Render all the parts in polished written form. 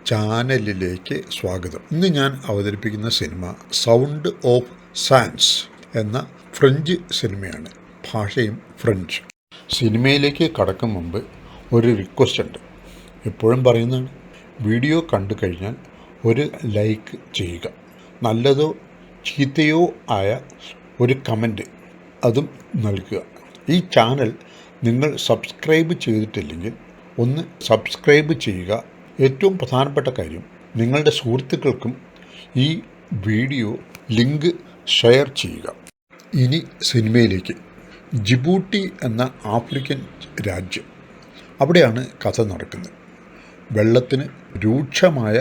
ചാനലിലേക്ക് സ്വാഗതം. ഇന്ന് ഞാൻ അവതരിപ്പിക്കുന്ന സിനിമ സൗണ്ട് ഓഫ് സാൻസ് എന്ന ഫ്രഞ്ച് സിനിമയാണ്. ഭാഷയും ഫ്രഞ്ച്. സിനിമയിലേക്ക് കടക്കും മുമ്പ് ഒരു റിക്വസ്റ്റ് ഉണ്ട്. എപ്പോഴും പറയുന്നതാണ്, വീഡിയോ കണ്ടു കഴിഞ്ഞാൽ ഒരു ലൈക്ക് ചെയ്യുക. നല്ലതോ ചീത്തയോ ആയ ഒരു കമൻറ്റ് അതും നൽകുക. ഈ ചാനൽ നിങ്ങൾ സബ്സ്ക്രൈബ് ചെയ്തിട്ടില്ലെങ്കിൽ ഒന്ന് സബ്സ്ക്രൈബ് ചെയ്യുക. ഏറ്റവും പ്രധാനപ്പെട്ട കാര്യം, നിങ്ങളുടെ സുഹൃത്തുക്കൾക്കും ഈ വീഡിയോ ലിങ്ക് ഷെയർ ചെയ്യുക. ഇനി സിനിമയിലേക്ക്. ജിബൂട്ടി എന്ന ആഫ്രിക്കൻ രാജ്യം, അവിടെയാണ് കഥ നടക്കുന്നത്. വെള്ളത്തിന് രൂക്ഷമായ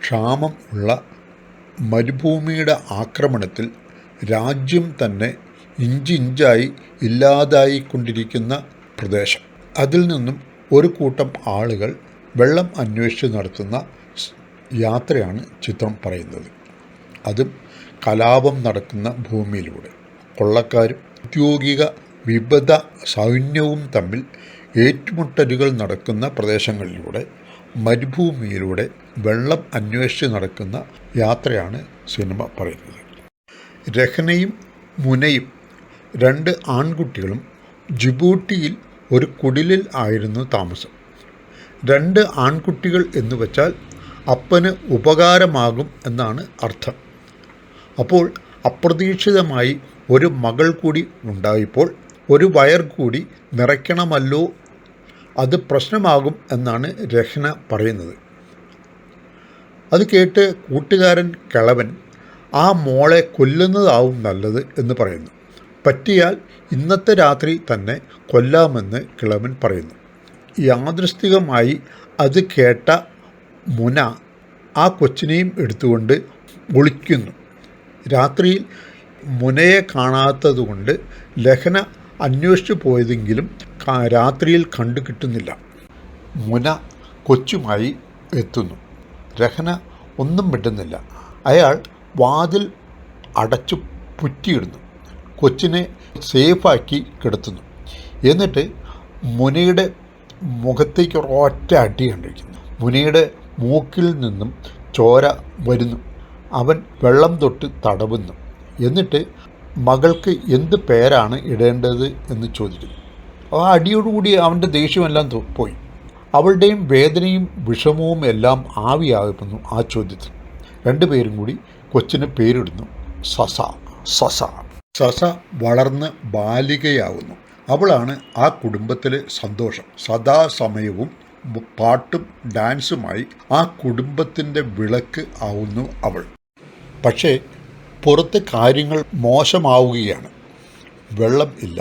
ക്ഷാമം ഉള്ള മരുഭൂമിയുടെ ആക്രമണത്തിൽ രാജ്യം തന്നെ ഇഞ്ചിഞ്ചായി ഇല്ലാതായിക്കൊണ്ടിരിക്കുന്ന പ്രദേശം. അതിൽ നിന്നും ഒരു കൂട്ടം ആളുകൾ വെള്ളം അന്വേഷിച്ച് നടത്തുന്ന യാത്രയാണ് ചിത്രം പറയുന്നത്. അതും കലാപം നടക്കുന്ന ഭൂമിയിലൂടെ. കൊള്ളക്കാരും ഔദ്യോഗിക വിമത സൈന്യവും തമ്മിൽ ഏറ്റുമുട്ടലുകൾ നടക്കുന്ന പ്രദേശങ്ങളിലൂടെ, മരുഭൂമിയിലൂടെ വെള്ളം അന്വേഷിച്ച് നടക്കുന്ന യാത്രയാണ് സിനിമ പറയുന്നത്. രഹ്നയും മുനയും, രണ്ട് ആൺകുട്ടികളും ജിബൂട്ടിയിൽ ഒരു കുടിലിൽ ആയിരുന്നു താമസം. രണ്ട് ആൺകുട്ടികൾ എന്ന് വച്ചാൽ അപ്പന് ഉപകാരമാകും എന്നാണ് അർത്ഥം. അപ്പോൾ അപ്രതീക്ഷിതമായി ഒരു മകൾ കൂടി ഉണ്ടായപ്പോൾ ഒരു വയർ കൂടി നിറയ്ക്കണമല്ലോ, അത് പ്രശ്നമാകും എന്നാണ് രഹ്ന പറയുന്നത്. അത് കേട്ട് കൂട്ടുകാരൻ കിളവൻ ആ മോളെ കൊല്ലുന്നതാവും നല്ലത് എന്ന് പറയുന്നു. പറ്റിയാൽ ഇന്നത്തെ രാത്രി തന്നെ കൊല്ലാമെന്ന് കിളവൻ പറയുന്നു. യാദൃശ്ചികമായി അത് കേട്ട മുന ആ കൊച്ചിനെയും എടുത്തുകൊണ്ട് ഒളിക്കുന്നു. രാത്രിയിൽ മുനയെ കാണാത്തതുകൊണ്ട് രഹ്ന അന്വേഷിച്ചു പോയതെങ്കിലും രാത്രിയിൽ കണ്ടു കിട്ടുന്നില്ല. മുന കൊച്ചുമായി എത്തുന്നു. രഹ്ന ഒന്നും മിണ്ടുന്നില്ല. അയാൾ വാതിൽ അടച്ചു പുറ്റിയിടുന്നു. കൊച്ചിനെ സേഫാക്കി കിടത്തുന്നു. എന്നിട്ട് മുനയുടെ മുഖത്തേക്ക് ഒരൊറ്റ അടി കണ്ടിരിക്കുന്നു. മുനയുടെ മൂക്കിൽ നിന്നും ചോര വരുന്നു. അവൻ വെള്ളം തൊട്ട് തടവുന്നു. എന്നിട്ട് മകൾക്ക് എന്ത് പേരാണ് ഇടേണ്ടത് എന്ന് ചോദിക്കുന്നു. ആ അടിയോടുകൂടി അവൻ്റെ ദേഷ്യമെല്ലാം പോയി. അവളുടെയും വേദനയും വിഷമവും എല്ലാം ആവിയാകുന്നു ആ ചോദ്യത്തിൽ. രണ്ടുപേരും കൂടി കൊച്ചിന് പേരിടുന്നു സസ. സസ സസ വളർന്ന് ബാലികയാവുന്നു. അവളാണ് ആ കുടുംബത്തിലെ സന്തോഷം. സദാസമയവും പാട്ടും ഡാൻസുമായി ആ കുടുംബത്തിൻ്റെ വിളക്ക് ആവുന്നു അവൾ. പക്ഷേ പുറത്ത് കാര്യങ്ങൾ മോശമാവുകയാണ്. വെള്ളം ഇല്ല.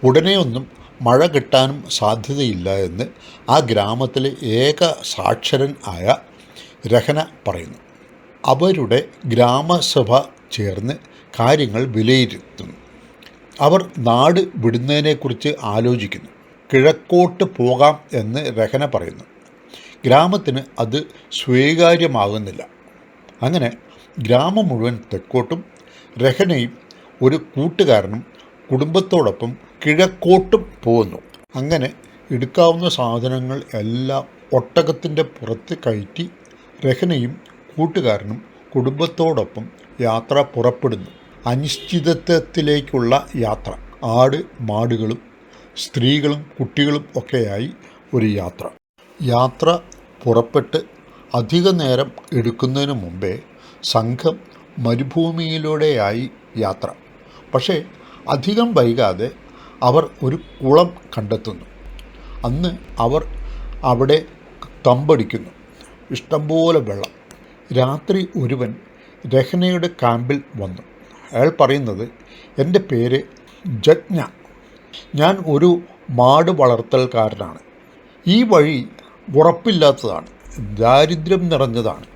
ഉടനെയൊന്നും മഴ കിട്ടാനും സാധ്യതയില്ല എന്ന് ആ ഗ്രാമത്തിലെ ഏക സാക്ഷരൻ ആയ രഹ്ന പറയുന്നു. അവരുടെ ഗ്രാമസഭ ചേർന്ന് കാര്യങ്ങൾ വിലയിരുത്തുന്നു. അവർ നാട് വിടുന്നതിനെക്കുറിച്ച് ആലോചിക്കുന്നു. കിഴക്കോട്ട് പോകാം എന്ന് രഹ്ന പറയുന്നു. ഗ്രാമത്തിന് അത് സ്വീകാര്യമാകുന്നില്ല. അങ്ങനെ ഗ്രാമം മുഴുവൻ തെക്കോട്ടും രഹ്നയും ഒരു കൂട്ടുകാരനും കുടുംബത്തോടൊപ്പം കിഴക്കോട്ടും പോകുന്നു. അങ്ങനെ എടുക്കാവുന്ന സാധനങ്ങൾ എല്ലാം ഒട്ടകത്തിൻ്റെ പുറത്ത് കയറ്റി രഹ്നയും കൂട്ടുകാരനും കുടുംബത്തോടൊപ്പം യാത്ര പുറപ്പെടുന്നു. അനിശ്ചിതത്വത്തിലേക്കുള്ള യാത്ര. ആട് മാടുകളും സ്ത്രീകളും കുട്ടികളും ഒക്കെയായി ഒരു യാത്ര. യാത്ര പുറപ്പെട്ട് അധിക നേരം എടുക്കുന്നതിന് മുമ്പേ സംഘം മരുഭൂമിയിലൂടെയായി യാത്ര. പക്ഷേ അധികം വൈകാതെ അവർ ഒരു കുളം കണ്ടെത്തുന്നു. അന്ന് അവർ അവിടെ തമ്പടിക്കുന്നു. ഇഷ്ടംപോലെ വെള്ളം. രാത്രി ഒരുവൻ രഹ്നയുടെ ക്യാമ്പിൽ വന്നു. അയാൾ പറയുന്നത്, എൻ്റെ പേര് ജജ്ഞ. ഞാൻ ഒരു മാട് വളർത്തൽക്കാരനാണ്. ഈ വഴി ഉറപ്പില്ലാത്തതാണ്, ദാരിദ്ര്യം നിറഞ്ഞതാണ്.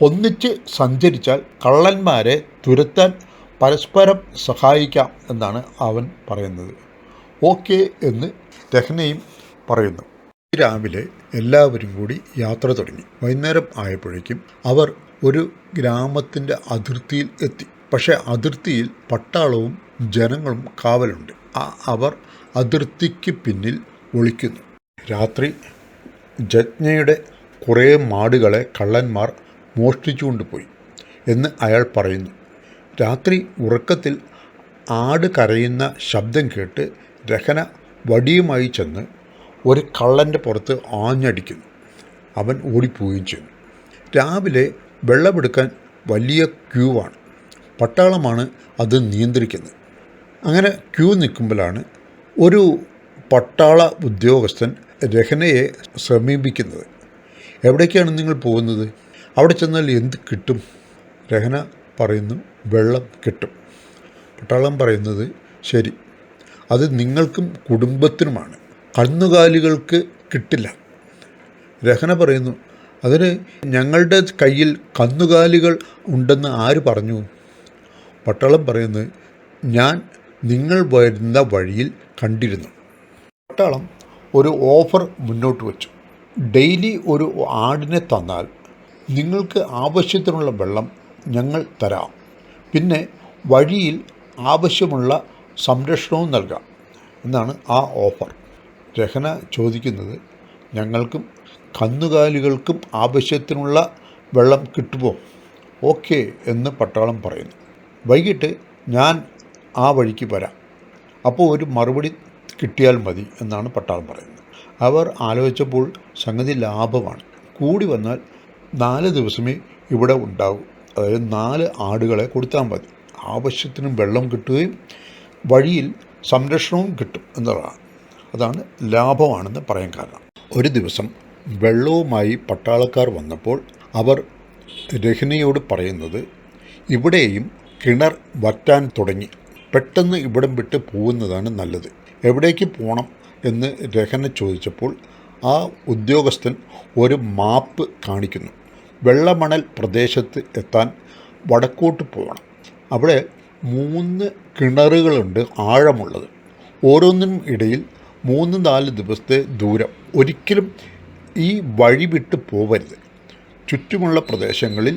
ഒന്നിച്ച് സഞ്ചരിച്ചാൽ കള്ളന്മാരെ തുരത്താൻ പരസ്പരം സഹായിക്കാം എന്നാണ് അവൻ പറയുന്നത്. ഓക്കെ എന്ന് രഹ്നയും പറയുന്നു. രാവിലെ എല്ലാവരും കൂടി യാത്ര തുടങ്ങി. വൈകുന്നേരം ആയപ്പോഴേക്കും അവർ ഒരു ഗ്രാമത്തിൻ്റെ അതിർത്തിയിൽ എത്തി. പക്ഷേ അതിർത്തിയിൽ പട്ടാളവും ജനങ്ങളും കാവലുണ്ട്. അവർ അതിർത്തിക്ക് പിന്നിൽ ഒളിക്കുന്നു. രാത്രി ജജ്ഞയുടെ കുറേ മാടുകളെ കള്ളന്മാർ മോഷ്ടിച്ചുകൊണ്ടുപോയി എന്ന് അയാൾ പറയുന്നു. രാത്രി ഉറക്കത്തിൽ ആട് കരയുന്ന ശബ്ദം കേട്ട് രഹന വടിയുമായി ചെന്ന് ഒരു കള്ളൻ്റെ പുറത്ത് ആഞ്ഞടിക്കുന്നു. അവൻ ഓടിപ്പോവുകയും ചെയ്യുന്നു. രാവിലെ വെള്ളമെടുക്കാൻ വലിയ ക്യൂ ആണ്. പട്ടാളമാണ് അത് നിയന്ത്രിക്കുന്നത്. അങ്ങനെ ക്യൂ നിൽക്കുമ്പോഴാണ് ഒരു പട്ടാള ഉദ്യോഗസ്ഥൻ രഹനയെ സമീപിക്കുന്നത്. എവിടേക്കാണ് നിങ്ങൾ പോകുന്നത്? അവിടെ ചെന്നാൽ എന്ത് കിട്ടും? രഹന പറയുന്നു, വെള്ളം കിട്ടും. പട്ടാളം പറയുന്നത്, ശരി, അത് നിങ്ങൾക്കും കുടുംബത്തിനുമാണ്, കന്നുകാലികൾക്ക് കിട്ടില്ല. രഹന പറയുന്നു, അതിന് ഞങ്ങളുടെ കയ്യിൽ കന്നുകാലികൾ ഉണ്ടെന്ന് ആര് പറഞ്ഞു? പട്ടാളം പറയുന്നത്, ഞാൻ നിങ്ങൾ വരുന്ന വഴിയിൽ കണ്ടിരുന്നു. പട്ടാളം ഒരു ഓഫർ മുന്നോട്ട് വച്ചു. ഡെയിലി ഒരു ആടിനെ തന്നാൽ നിങ്ങൾക്ക് ആവശ്യത്തിനുള്ള വെള്ളം ഞങ്ങൾ തരാം, പിന്നെ വഴിയിൽ ആവശ്യമുള്ള സംരക്ഷണവും നൽകാം എന്നാണ് ആ ഓഫർ. രഹന ചോദിക്കുന്നത്, ഞങ്ങൾക്കും കന്നുകാലികൾക്കും ആവശ്യത്തിനുള്ള വെള്ളം കിട്ടുമോ? ഓക്കെ എന്ന് പട്ടാളം പറയുന്നു. വൈകിട്ട് ഞാൻ ആ വഴിക്ക് വരാം, അപ്പോൾ ഒരു മറുപടി കിട്ടിയാൽ മതി എന്നാണ് പട്ടാളം പറയുന്നത്. അവർ ആലോചിച്ചപ്പോൾ സംഗതി ലാഭമാണ്. കൂടി വന്നാൽ 4 ദിവസമേ ഇവിടെ ഉണ്ടാവൂ. അതായത് 4 ആടുകളെ കൊടുത്താൽ മതി. ആവശ്യത്തിന് വെള്ളം കിട്ടുകയും വഴിയിൽ സംരക്ഷണവും കിട്ടും എന്നുള്ളതാണ്. അതാണ് ലാഭമാണെന്ന് പറയാൻ കാരണം. ഒരു ദിവസം വെള്ളവുമായി പട്ടാളക്കാർ വന്നപ്പോൾ അവർ രഹനയോട് പറയുന്നത്, ഇവിടെയും കിണർ വറ്റാൻ തുടങ്ങി, പെട്ടെന്ന് ഇവിടം വിട്ട് പോകുന്നതാണ് നല്ലത്. എവിടേക്ക് പോകണം എന്ന് രഹന ചോദിച്ചപ്പോൾ ആ ഉദ്യോഗസ്ഥൻ ഒരു മാപ്പ് കാണിക്കുന്നു. വെള്ളമണൽ പ്രദേശത്ത് എത്താൻ വടക്കോട്ട് പോകണം. അവിടെ 3 കിണറുകളുണ്ട് ആഴമുള്ളത്. ഓരോന്നിനും ഇടയിൽ 3-4 ദിവസത്തെ ദൂരം. ഒരിക്കലും ഈ വഴി വിട്ട് പോവരുത്. ചുറ്റുമുള്ള പ്രദേശങ്ങളിൽ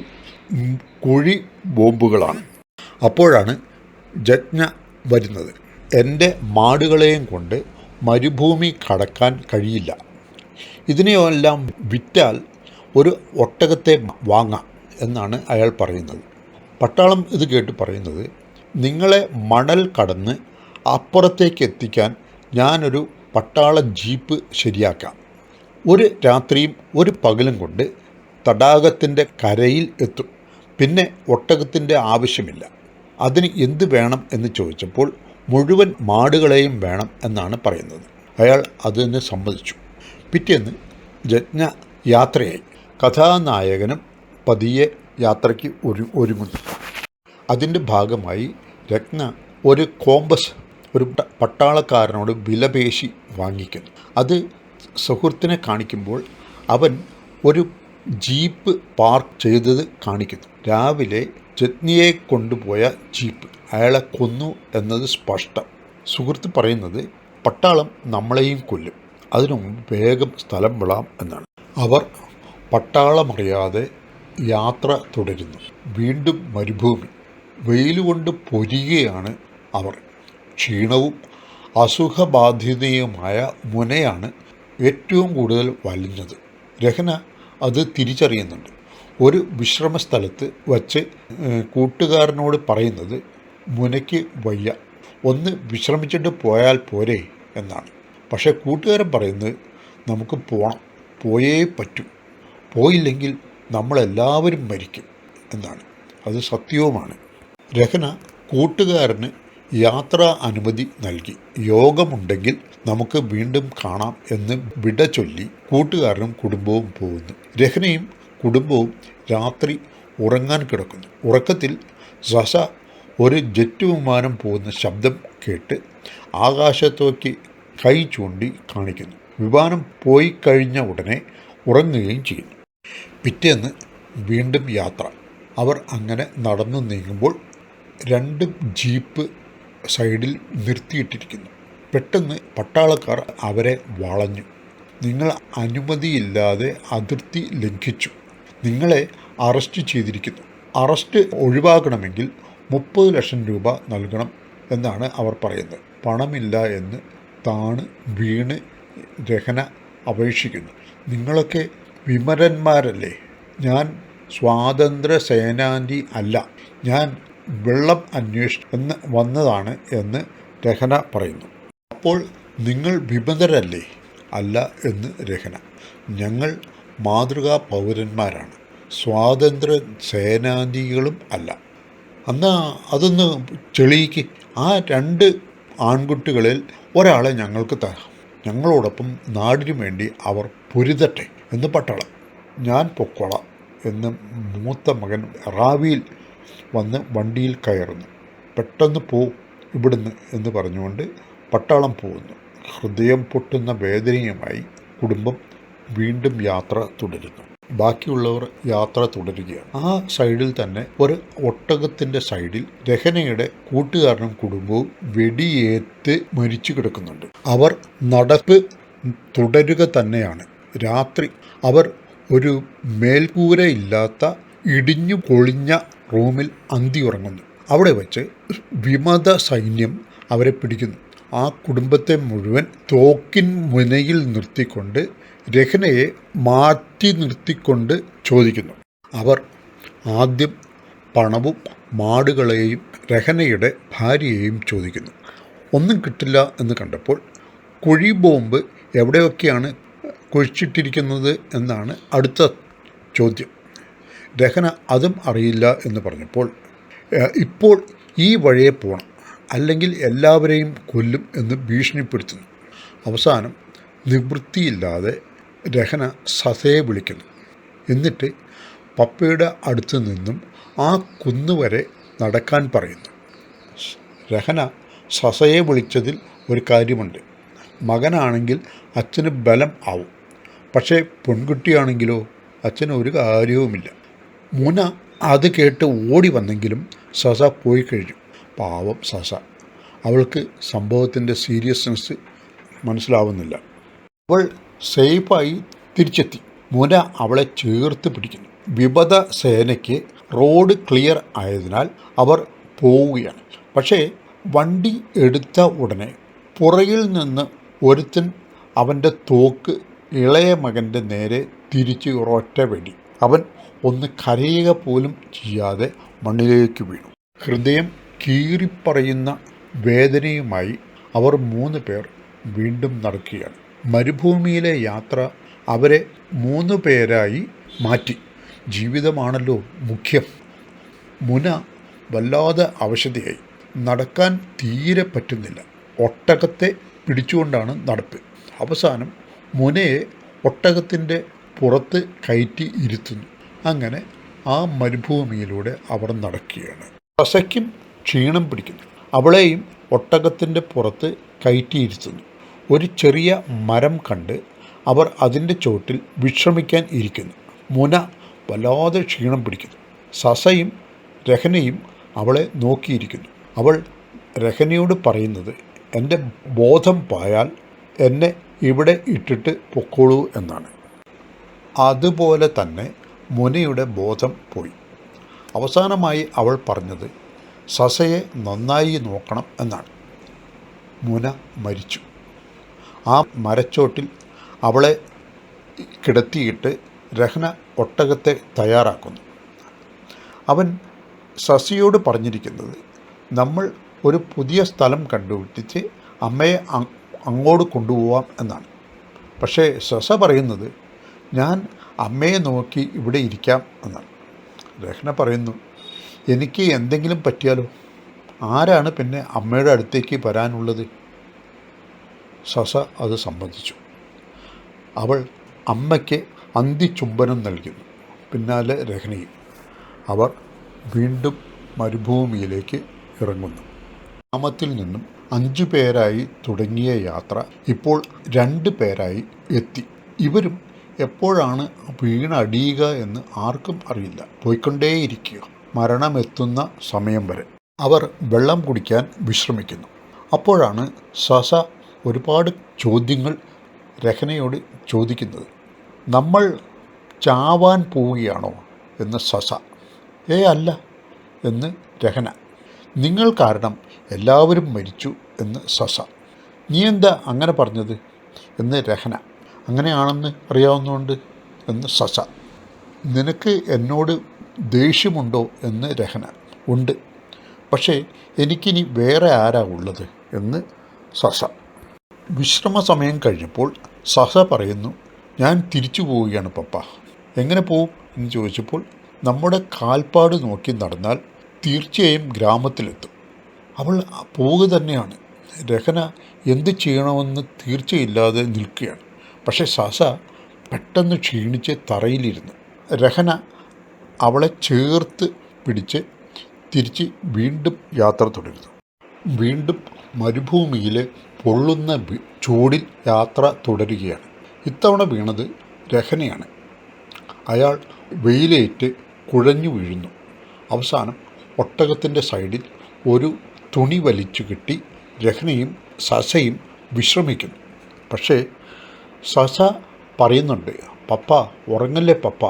കുഴി ബോംബുകളാണ്. അപ്പോഴാണ് ജജ്ഞ വരുന്നത്. എൻ്റെ മാടുകളെയും കൊണ്ട് മരുഭൂമി കടക്കാൻ കഴിയില്ല. ഇതിനെയെല്ലാം വിറ്റാൽ ഒരു ഒട്ടകത്തെ വാങ്ങാം എന്നാണ് അയാൾ പറയുന്നത്. പട്ടാളം ഇത് കേട്ട് പറയുന്നത്, നിങ്ങളെ മണൽ കടന്ന് അപ്പുറത്തേക്ക് എത്തിക്കാൻ ഞാനൊരു പട്ടാള ജീപ്പ് ശരിയാക്കാം. ഒരു രാത്രിയും ഒരു പകലും കൊണ്ട് തടാകത്തിൻ്റെ കരയിൽ എത്തും. പിന്നെ ഒട്ടകത്തിൻ്റെ ആവശ്യമില്ല. അതിന് എന്ത് വേണം എന്ന് ചോദിച്ചപ്പോൾ മുഴുവൻ മാടുകളെയും വേണം എന്നാണ് പറയുന്നത്. അയാൾ അതിന് സമ്മതിച്ചു. പിറ്റേന്ന് ജജ്ഞ യാത്രയായി. കഥാനായകനും പതിയെ യാത്രയ്ക്ക് ഒരുങ്ങുന്നു. അതിൻ്റെ ഭാഗമായി രത്ന ഒരു കോമ്പസ് ഒരു പട്ടാളക്കാരനോട് വിലപേശി വാങ്ങിക്കുന്നു. അത് സുഹൃത്തിനെ കാണിക്കുമ്പോൾ അവൻ ഒരു ജീപ്പ് പാർക്ക് ചെയ്തത് കാണിക്കുന്നു. രാവിലെ ജജ്ഞയെ കൊണ്ടുപോയ ജീപ്പ് അയാളെ കൊന്നു എന്നത് സ്പഷ്ടം. സുഹൃത്ത് പറയുന്നത്, പട്ടാളം നമ്മളെയും കൊല്ലും, അതിനു മുമ്പ് വേഗം സ്ഥലം വിടാം എന്നാണ്. അവർ പട്ടാളമറിയാതെ യാത്ര തുടരുന്നു. വീണ്ടും മരുഭൂമി. വെയിലുകൊണ്ട് പൊരിയുകയാണ് അവർ. ക്ഷീണവും അസുഖബാധിതയുമായ മുനയാണ് ഏറ്റവും കൂടുതൽ വലിഞ്ഞത്. രഹന അത് തിരിച്ചറിയുന്നുണ്ട്. ഒരു വിശ്രമ സ്ഥലത്ത് വച്ച് കൂട്ടുകാരനോട് പറയുന്നത്, മുനയ്ക്ക് വയ്യ, ഒന്ന് വിശ്രമിച്ചിട്ട് പോയാൽ പോരെ എന്നാണ്. പക്ഷേ കൂട്ടുകാരൻ പറയുന്നത്, നമുക്ക് പോകണം, പോയേ പറ്റൂ, പോയില്ലെങ്കിൽ നമ്മളെല്ലാവരും മരിക്കും എന്നാണ്. അത് സത്യവുമാണ്. രഹന കൂട്ടുകാരന് യാത്രാ അനുമതി നൽകി. യോഗമുണ്ടെങ്കിൽ നമുക്ക് വീണ്ടും കാണാം എന്ന് വിട ചൊല്ലി കൂട്ടുകാരനും കുടുംബവും പോകുന്നു. രഹനയും കുടുംബവും രാത്രി ഉറങ്ങാൻ കിടക്കുന്നു. ഉറക്കത്തിൽ സസ ഒരു ജെറ്റ് വിമാനം പോകുന്ന ശബ്ദം കേട്ട് ആകാശത്തേക്ക് കൈ ചൂണ്ടി കാണിക്കുന്നു. വിമാനം പോയി കഴിഞ്ഞ ഉടനെ ഉറങ്ങുകയും ചെയ്യുന്നു. പിറ്റേന്ന് വീണ്ടും യാത്ര. അവർ അങ്ങനെ നടന്നു നീങ്ങുമ്പോൾ 2 ജീപ്പ് സൈഡിൽ നിർത്തിയിട്ടിരിക്കുന്നു. പെട്ടെന്ന് പട്ടാളക്കാർ അവരെ വളഞ്ഞു. നിങ്ങൾ അനുമതിയില്ലാതെ അതിർത്തി ലംഘിച്ചു, നിങ്ങളെ അറസ്റ്റ് ചെയ്തിരിക്കുന്നു. അറസ്റ്റ് ഒഴിവാക്കണമെങ്കിൽ 30 ലക്ഷം രൂപ നൽകണം എന്നാണ് അവർ പറയുന്നത്. പണമില്ല എന്ന് താണ് വീണ് രഹന അപേക്ഷിക്കുന്നു. നിങ്ങളൊക്കെ വിമരന്മാരല്ലേ, ഞാൻ സ്വാതന്ത്ര്യ സേനാനി അല്ല, ഞാൻ വെള്ളം എന്ന് വന്നതാണ് എന്ന് രഹന പറയുന്നു. അപ്പോൾ നിങ്ങൾ വിമതരല്ലേ? അല്ല എന്ന് രഹന. ഞങ്ങൾ മാതൃകാ പൗരന്മാരാണ്, സ്വാതന്ത്ര്യ സേനാനികളും അല്ല. എന്നാൽ അതൊന്ന് തെളിയിക്ക്. ആ 2 ആൺകുട്ടികളിൽ ഒരാളെ ഞങ്ങൾക്ക് തരാം, ഞങ്ങളോടൊപ്പം നാടിനു വേണ്ടി അവർ പൊരുതട്ടെ എന്ന് പട്ടാളം. ഞാൻ പൊക്കോളാം എന്ന് മൂത്ത മകൻ റാവിയിൽ വന്ന് വണ്ടിയിൽ കയറുന്നു. പെട്ടെന്ന് പോ ഇവിടുന്ന് എന്ന് പറഞ്ഞുകൊണ്ട് പട്ടാളം പോകുന്നു. ഹൃദയം പൊട്ടുന്ന വേദനയുമായി കുടുംബം വീണ്ടും യാത്ര തുടരുന്നു. ബാക്കിയുള്ളവർ യാത്ര തുടരുകയാണ്. ആ സൈഡിൽ തന്നെ ഒരു ഒട്ടകത്തിൻ്റെ സൈഡിൽ രഹനയുടെ കൂട്ടുകാരനും കുടുംബവും വെടിയേറ്റ് മരിച്ചു കിടക്കുന്നുണ്ട്. അവർ നടപ്പ് തുടരുക തന്നെയാണ്. രാത്രി അവർ ഒരു മേൽക്കൂരയില്ലാത്ത ഇടിഞ്ഞു പൊളിഞ്ഞ റൂമിൽ അന്തി ഉറങ്ങുന്നു. അവിടെ വെച്ച് വിമത സൈന്യം അവരെ പിടിക്കുന്നു. ആ കുടുംബത്തെ മുഴുവൻ തോക്കിൻ മുനയിൽ നിർത്തിക്കൊണ്ട് രഹനയെ മാറ്റി നിർത്തിക്കൊണ്ട് ചോദിക്കുന്നു. അവർ ആദ്യം പണവും മാടുകളെയും രഹനയുടെ ഭാര്യയെയും ചോദിക്കുന്നു. ഒന്നും കിട്ടില്ല എന്ന് കണ്ടപ്പോൾ കുഴി ബോംബ് എവിടെയൊക്കെയാണ് കുഴിച്ചിട്ടിരിക്കുന്നത് എന്നാണ് അടുത്ത ചോദ്യം. രഹന അതും അറിയില്ല എന്ന് പറഞ്ഞപ്പോൾ ഇപ്പോൾ ഈ വഴിയെ പോകണം, അല്ലെങ്കിൽ എല്ലാവരെയും കൊല്ലും എന്ന് ഭീഷണിപ്പെടുത്തുന്നു. അവസാനം നിവൃത്തിയില്ലാതെ രഹന സസയെ വിളിക്കുന്നു. എന്നിട്ട് പപ്പയുടെ അടുത്ത് നിന്നും ആ കുന്നുവരെ നടക്കാൻ പറയുന്നു. രഹന സസയെ വിളിച്ചതിൽ ഒരു കാര്യമുണ്ട്. മകനാണെങ്കിൽ അച്ഛന് ബലം ആവും, പക്ഷേ പെൺകുട്ടിയാണെങ്കിലോ അച്ഛന് ഒരു കാര്യവുമില്ല. മുന അത് കേട്ട് ഓടി വന്നെങ്കിലും സസ പോയി കഴിഞ്ഞു. പാവം സസ. അവൾക്ക് സംഭവത്തിൻ്റെ സീരിയസ്നെസ് മനസ്സിലാവുന്നില്ല. അവൾ സേഫായി തിരിച്ചെത്തി. മുന അവളെ ചേർത്ത് പിടിക്കുന്നു. വിമത സേനയ്ക്ക് റോഡ് ക്ലിയർ ആയതിനാൽ അവർ പോവുകയാണ്. പക്ഷേ വണ്ടി എടുത്ത ഉടനെ പുറകിൽ നിന്ന് ഒരുത്തൻ അവൻ്റെ തോക്ക് ഇളയ മകൻ്റെ നേരെ തിരിച്ച് ഒരൊറ്റ വെടി. അവൻ ഒന്ന് കരയുക പോലും ചെയ്യാതെ മണ്ണിലേക്ക് വീണു. ഹൃദയം കീറിപ്പറയുന്ന വേദനയുമായി അവർ 3 പേർ വീണ്ടും നടക്കുകയാണ്. മരുഭൂമിയിലെ യാത്ര അവരെ 3 പേരായി മാറ്റി. ജീവിതമാണല്ലോ മുഖ്യം. മുന വല്ലാതെ അവശതയായി. നടക്കാൻ തീരെ പറ്റുന്നില്ല. ഒട്ടകത്തെ പിടിച്ചുകൊണ്ടാണ് നടപ്പ്. അവസാനം മുനയെ ഒട്ടകത്തിൻ്റെ പുറത്ത് കയറ്റി ഇരുത്തുന്നു. അങ്ങനെ ആ മരുഭൂമിയിലൂടെ അവർ നടക്കുകയാണ്. സസയ്ക്കും ക്ഷീണം പിടിക്കുന്നു. അവളെയും ഒട്ടകത്തിൻ്റെ പുറത്ത് കയറ്റിയിരുത്തുന്നു. ഒരു ചെറിയ മരം കണ്ട് അവർ അതിൻ്റെ ചോട്ടിൽ വിശ്രമിക്കാൻ ഇരിക്കുന്നു. മുന വല്ലാതെ ക്ഷീണം പിടിക്കുന്നു. സസയും രഹനയും അവളെ നോക്കിയിരിക്കുന്നു. അവൾ രഹനയോട് പറയുന്നത്, എൻ്റെ ബോധം പോയാൽ എന്നെ ഇവിടെ ഇട്ടിട്ട് പൊക്കോളൂ എന്നാണ്. അതുപോലെ തന്നെ മുനയുടെ ബോധം പോയി. അവസാനമായി അവൾ പറഞ്ഞത് സസയെ നന്നായി നോക്കണം എന്നാണ്. മുന മരിച്ചു. ആ മരച്ചോട്ടിൽ അവളെ കിടത്തിയിട്ട് രഹന ഒട്ടകത്തെ തയ്യാറാക്കുന്നു. അവൻ സസിയോട് പറഞ്ഞിരിക്കുന്നത്, നമ്മൾ ഒരു പുതിയ സ്ഥലം കണ്ടുപിടിച്ച് അമ്മയെ അങ്ങോട്ട് കൊണ്ടുപോവാം എന്നാണ്. പക്ഷേ സസ പറയുന്നത്, ഞാൻ അമ്മയെ നോക്കി ഇവിടെ ഇരിക്കാം എന്നാണ്. രഹന പറയുന്നു, എനിക്ക് എന്തെങ്കിലും പറ്റിയാലോ? ആരാണ് പിന്നെ അമ്മയുടെ അടുത്തേക്ക് വരാനുള്ളത്? സസ അത് സമ്മതിച്ചു. അവൾ അമ്മയ്ക്ക് അന്തിചുംബനം നൽകുന്നു. പിന്നാലെ രഹനയും. അവർ വീണ്ടും മരുഭൂമിയിലേക്ക് ഇറങ്ങുന്നു. ഗ്രാമത്തിൽ നിന്നും 5 പേരായി തുടങ്ങിയ യാത്ര ഇപ്പോൾ 2 പേരായി എത്തി. ഇവരും എപ്പോഴാണ് വീണടിയുക എന്ന് ആർക്കും അറിയില്ല. പോയിക്കൊണ്ടേയിരിക്കുക, മരണമെത്തുന്ന സമയം വരെ. അവർ വെള്ളം കുടിക്കാൻ വിശ്രമിക്കുന്നു. അപ്പോഴാണ് സസ ഒരുപാട് ചോദ്യങ്ങൾ രഹനയോട് ചോദിക്കുന്നത്. നമ്മൾ ചാവാൻ പോവുകയാണോ എന്ന് സസ. അല്ല എന്ന് രഹന. നിങ്ങൾ കാരണം എല്ലാവരും മരിച്ചു എന്ന് സസ. നീ എന്താ അങ്ങനെ പറഞ്ഞത് എന്ന് രഹന. അങ്ങനെയാണെന്ന് അറിയാവുന്നതുകൊണ്ട് എന്ന് സസ. നിനക്ക് എന്നോട് ദേഷ്യമുണ്ടോ എന്ന് രഹന. ഉണ്ട്, പക്ഷേ എനിക്കിനി വേറെ ആരാ ഉള്ളത് എന്ന് സസ. വിശ്രമ സമയം കഴിഞ്ഞപ്പോൾ സസ പറയുന്നു, ഞാൻ തിരിച്ചു പോവുകയാണ് പപ്പ. എങ്ങനെ പോവും എന്ന് ചോദിച്ചപ്പോൾ, നമ്മുടെ കാൽപ്പാട് നോക്കി നടന്നാൽ തീർച്ചയായും ഗ്രാമത്തിലെത്തും. അവൾ പോവുക തന്നെയാണ്. രഹന എന്ത് ചെയ്യണമെന്ന് തീർച്ചയില്ലാതെ നിൽക്കുകയാണ്. പക്ഷേ സസ പെട്ടെന്ന് ക്ഷീണിച്ച് തറയിലിരുന്നു. രഹന അവളെ ചേർത്ത് പിടിച്ച് തിരിച്ച് വീണ്ടും യാത്ര തുടരുന്നു. വീണ്ടും മരുഭൂമിയിലെ പൊള്ളുന്ന ചൂടിൽ യാത്ര തുടരുകയാണ്. ഇത്തവണ വീണത് രഹനയാണ്. അയാൾ വെയിലേറ്റ് കുഴഞ്ഞു വീഴുന്നു. അവസാനം ഒട്ടകത്തിൻ്റെ സൈഡിൽ ഒരു തുണി വലിച്ചു കെട്ടി രഹനയും സസയും വിശ്രമിക്കുന്നു. പക്ഷേ സസ പറയുന്നുണ്ട്, പപ്പ ഉറങ്ങല്ലേ പപ്പ,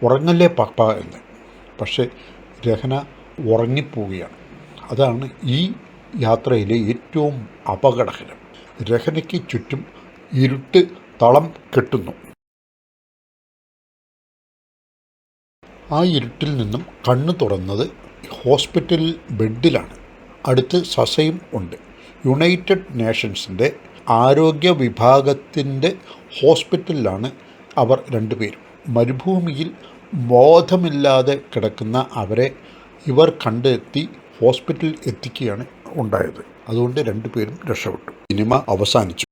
ഉറങ്ങല്ലേ പപ്പ എന്ന്. പക്ഷേ രഹന ഉറങ്ങിപ്പോവുകയാണ്. അതാണ് ഈ യാത്രയിലെ ഏറ്റവും അപകടകരം. രഹനയ്ക്ക് ചുറ്റും ഇരുട്ട് തളം കെട്ടുന്നു. ആ ഇരുട്ടിൽ നിന്നും കണ്ണു തുറന്നത് ഹോസ്പിറ്റലിൽ ബെഡിലാണ്. അടുത്ത് സസയും ഉണ്ട്. യുണൈറ്റഡ് നേഷൻസിൻ്റെ ആരോഗ്യ വിഭാഗത്തിൻ്റെ ഹോസ്പിറ്റലിലാണ് അവർ രണ്ടുപേരും. മരുഭൂമിയിൽ ബോധമില്ലാതെ കിടക്കുന്ന അവരെ ഇവർ കണ്ടെത്തി ഹോസ്പിറ്റലിൽ എത്തിക്കുകയാണ് ഉണ്ടായത്. അതുകൊണ്ട് രണ്ടുപേരും രക്ഷപ്പെട്ടു. സിനിമ അവസാനിച്ചു.